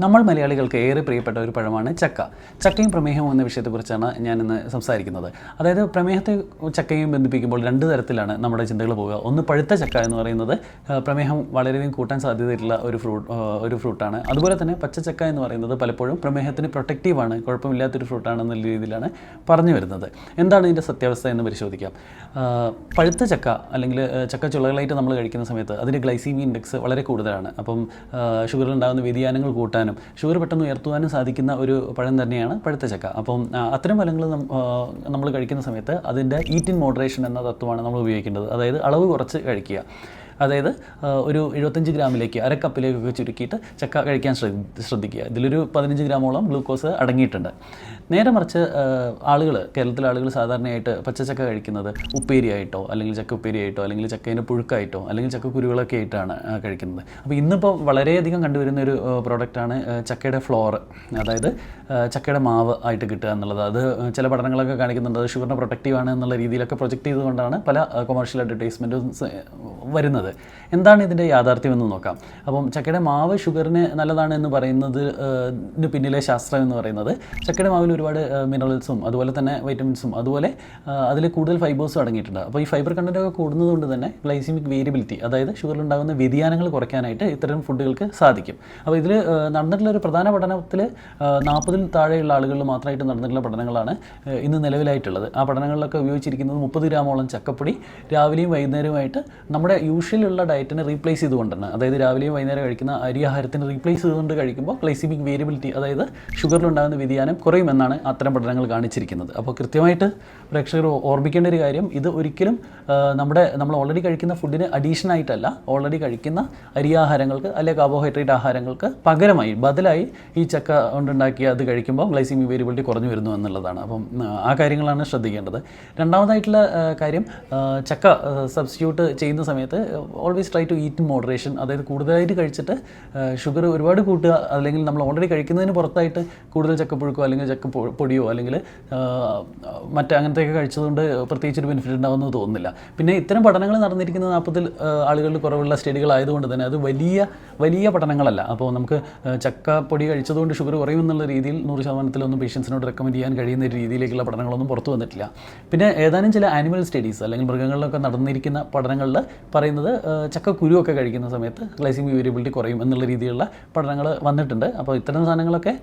നമ്മൾ മലയാളികൾക്ക് ഏറെ പ്രിയപ്പെട്ട ഒരു പഴമാണ് ചക്ക. ചക്കയും പ്രമേഹവും എന്ന വിഷയത്തെക്കുറിച്ചാണ് ഞാനിന്ന് സംസാരിക്കുന്നത്. അതായത് പ്രമേഹത്തെ ചക്കയും ബന്ധിപ്പിക്കുമ്പോൾ രണ്ട് തരത്തിലാണ് നമ്മുടെ ചിന്തകൾ പോവുക. ഒന്ന് പഴുത്ത ചക്ക എന്ന് പറയുന്നത് പ്രമേഹം വളരെയധികം കൂട്ടാൻ സാധ്യതയുള്ള ഒരു ഫ്രൂട്ടാണ്. അതുപോലെ തന്നെ പച്ചച്ചക്ക എന്ന് പറയുന്നത് പലപ്പോഴും പ്രമേഹത്തിന് പ്രൊട്ടക്റ്റീവാണ്, കുഴപ്പമില്ലാത്തൊരു ഫ്രൂട്ടാണെന്നുള്ള രീതിയിലാണ് പറഞ്ഞു വരുന്നത്. എന്താണ് ഇതിൻ്റെ സത്യാവസ്ഥ എന്ന് പരിശോധിക്കാം. പഴുത്ത ചക്ക അല്ലെങ്കിൽ ചക്ക ചുളകളായിട്ട് നമ്മൾ കഴിക്കുന്ന സമയത്ത് അതിൻ്റെ ഗ്ലൈസീമിക് ഇൻഡെക്സ് വളരെ കൂടുതലാണ്. അപ്പം ഷുഗറിലുണ്ടാകുന്ന വ്യതിയാനങ്ങൾ കൂട്ടാനും ഷുഗർ പെട്ടെന്ന് ഉയർത്തുവാനും സാധിക്കുന്ന ഒരു പഴം തന്നെയാണ് പഴുത്ത ചക്ക. അപ്പം അത്തരം ഫലങ്ങൾ നമ്മൾ കഴിക്കുന്ന സമയത്ത് അതിൻ്റെ ഈറ്റ് ഇൻ മോഡറേഷൻ എന്ന തത്വമാണ് നമ്മൾ ഉപയോഗിക്കേണ്ടത്. അതായത് അളവ് കുറച്ച് കഴിക്കുക. അതായത് ഒരു 75 ഗ്രാമിലേക്ക് അര കപ്പിലേക്കൊക്കെ ചുരുക്കിയിട്ട് ചക്ക കഴിക്കാൻ ശ്രദ്ധിക്കുക. ഇതിലൊരു 15 ഗ്രാമോളം ഗ്ലൂക്കോസ് അടങ്ങിയിട്ടുണ്ട്. നേരെ മറിച്ച് കേരളത്തിലെ ആളുകൾ സാധാരണയായിട്ട് പച്ചച്ചക്ക കഴിക്കുന്നത് ഉപ്പേരിയായിട്ടോ അല്ലെങ്കിൽ ചക്ക ഉപ്പേരിയായിട്ടോ അല്ലെങ്കിൽ ചക്കേൻ്റെ പുഴുക്കായിട്ടോ അല്ലെങ്കിൽ ചക്കക്കുരുകളൊക്കെ ആയിട്ടാണ് കഴിക്കുന്നത്. അപ്പോൾ ഇന്നിപ്പോൾ വളരെയധികം കണ്ടുവരുന്ന ഒരു പ്രോഡക്റ്റാണ് ചക്കയുടെ ഫ്ലോർ, അതായത് ചക്കയുടെ മാവ് ആയിട്ട് കിട്ടുക എന്നുള്ളത്. അത് ചില പഠനങ്ങളൊക്കെ കാണിക്കുന്നുണ്ട് അത് ഷുഗറിനെ പ്രൊട്ടക്റ്റീവാണ് എന്നുള്ള രീതിയിലൊക്കെ പ്രൊജക്റ്റ് ചെയ്തുകൊണ്ടാണ് പല കൊമേഴ്ഷ്യൽ അഡ്വർടൈസ്മെൻറ്റും വരുന്നത്. എന്താണ് ഇതിൻ്റെ യാഥാർത്ഥ്യമെന്ന് നോക്കാം. അപ്പം ചക്കയുടെ മാവ് ഷുഗറിന് നല്ലതാണ് എന്ന് പറയുന്നതിന് പിന്നിലെ ശാസ്ത്രം എന്ന് പറയുന്നത് ചക്കയുടെ മാവിൽ ഒരുപാട് മിനറൽസും അതുപോലെ തന്നെ വൈറ്റമിൻസും അതുപോലെ അതിൽ കൂടുതൽ ഫൈബേഴ്സും അടങ്ങിയിട്ടുണ്ട്. അപ്പോൾ ഈ ഫൈബർ കണ്ടൻറ്റൊക്കെ കൂടുന്നതുകൊണ്ട് തന്നെ ഗ്ലൈസിമിക് വേരിയബിലിറ്റി, അതായത് ഷുഗറിലുണ്ടാകുന്ന വ്യതിയാനങ്ങൾ കുറയ്ക്കാനായിട്ട് ഇത്തരം ഫുഡുകൾക്ക് സാധിക്കും. അപ്പോൾ ഇതിൽ നടന്നിട്ടുള്ള ഒരു പ്രധാന പഠനത്തിൽ 40-ൽ താഴെയുള്ള ആളുകളിൽ മാത്രമായിട്ട് നടന്നിട്ടുള്ള പഠനങ്ങളാണ് ഇന്ന് നിലവിലായിട്ടുള്ളത്. ആ പഠനങ്ങളിലൊക്കെ ഉപയോഗിച്ചിരിക്കുന്നത് 30 ഗ്രാമോളം ചക്കപ്പൊടി രാവിലെയും വൈകുന്നേരവുമായിട്ട് നമ്മുടെ യൂഷ്വലുള്ള ഡയറ്റിനെ റീപ്ലേസ് ചെയ്തുകൊണ്ടാണ്. അതായത് രാവിലെയും വൈകുന്നേരം കഴിക്കുന്ന അരിയാഹാരത്തിന് റീപ്ലേസ് ചെയ്തുകൊണ്ട് കഴിക്കുമ്പോൾ ഗ്ലൈസിമിക് വേരിയബിലിറ്റി, അതായത് ഷുഗറിലുണ്ടാകുന്ന വ്യതിയാനം കുറയുമെന്നാണ് അത്തരം പഠനങ്ങൾ കാണിച്ചിരിക്കുന്നത്. അപ്പോൾ കൃത്യമായിട്ട് പ്രേക്ഷകർ ഓർമ്മിക്കേണ്ട ഒരു കാര്യം, ഇത് ഒരിക്കലും നമ്മൾ ഓൾറെഡി കഴിക്കുന്ന ഫുഡിന് അഡീഷൻ ആയിട്ടല്ല, ഓൾറെഡി കഴിക്കുന്ന അരിയാഹാരങ്ങൾക്ക് അല്ലെങ്കിൽ കാർബോഹൈഡ്രേറ്റ് ആഹാരങ്ങൾക്ക് പകരമായി ബദലായി ഈ ചക്ക കൊണ്ടുണ്ടാക്കിയ അത് കഴിക്കുമ്പോൾ ഗ്ലൈസിമിക് വേരിയബിലിറ്റി കുറഞ്ഞു വരുന്നു എന്നുള്ളതാണ്. അപ്പം ആ കാര്യങ്ങളാണ് ശ്രദ്ധിക്കേണ്ടത്. രണ്ടാമതായിട്ടുള്ള കാര്യം, ചക്ക സബ്സ്റ്റിറ്റ്യൂട്ട് ചെയ്യുന്ന സമയത്ത് always try to eat in moderation. അതായത് കൂടുതലായിട്ട് കഴിച്ചിട്ട് ഷുഗർ ഒരുപാട് കൂട്ടുക, അല്ലെങ്കിൽ നമ്മൾ ഓൾറെഡി കഴിക്കുന്നതിന് പുറത്തായിട്ട് കൂടുതൽ ചക്കപ്പുഴുക്കോ അല്ലെങ്കിൽ ചക്കപ്പൊടിയോ അല്ലെങ്കിൽ അങ്ങനത്തെയൊക്കെ കഴിച്ചതുകൊണ്ട് പ്രത്യേകിച്ചൊരു ബെനിഫിറ്റ് ഉണ്ടാകുമെന്ന് തോന്നുന്നില്ല. പിന്നെ ഇത്തരം പഠനങ്ങൾ നടന്നിരിക്കുന്നത് 40-ൽ ആളുകളിൽ കുറവുള്ള സ്റ്റഡികളായതുകൊണ്ട് തന്നെ അത് വലിയ പഠനങ്ങളല്ല. അപ്പോൾ നമുക്ക് ചക്കപ്പൊടി കഴിച്ചതുകൊണ്ട് ഷുഗർ കുറയുമെന്നുള്ള രീതിയിൽ 100%-ലൊന്നും പേഷ്യൻസിനോട് റെക്കമെൻഡ് ചെയ്യാൻ കഴിയുന്ന രീതിയിലേക്കുള്ള പഠനങ്ങളൊന്നും പുറത്തു വന്നിട്ടില്ല. പിന്നെ ഏതാനും ചില ആനിമൽ സ്റ്റഡീസ് അല്ലെങ്കിൽ മൃഗങ്ങളിലൊക്കെ നടന്നിരിക്കുന്ന പഠനങ്ങളിൽ പറയുന്നത് ചക്കക്കുരുവൊക്കെ കഴിക്കുന്ന സമയത്ത് ഗ്ലൈസിമിക് വേരിയബിലിറ്റി കുറയും എന്നുള്ള രീതിയിലുള്ള പഠനങ്ങൾ വന്നിട്ടുണ്ട്. അപ്പോൾ ഇത്തരം സാധനങ്ങളൊക്കെ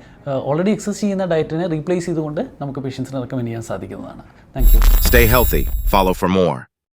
ഓൾറെഡി എക്സസ് ചെയ്യുന്ന ഡയറ്റിനെ റീപ്ലേസ് ചെയ്തുകൊണ്ട് നമുക്ക് പേഷ്യൻസിനെ റെക്കമെൻഡ് ചെയ്യാൻ സാധിക്കുന്നതാണ്. Thank you. Stay healthy. Follow for more.